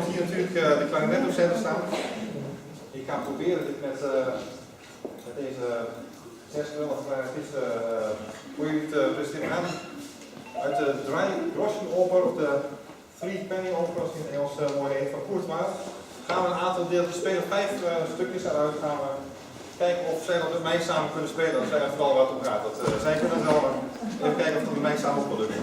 Hier natuurlijk de klarinetdocenten staan. Ik ga proberen dit met deze 6 klarinetisten voor jullie te presenteren. Uit de Dry Groschen Oper, of de Three Penny Oper, als die in het Engels mooi heet, van Koertmaat. Gaan we een aantal delen spelen, 5 stukjes eruit. Gaan we kijken of zij dat met mij samen kunnen spelen. Dat zij vooral wat op gaat. Zij kunnen het wel even kijken of het met mij samen op wil lukken.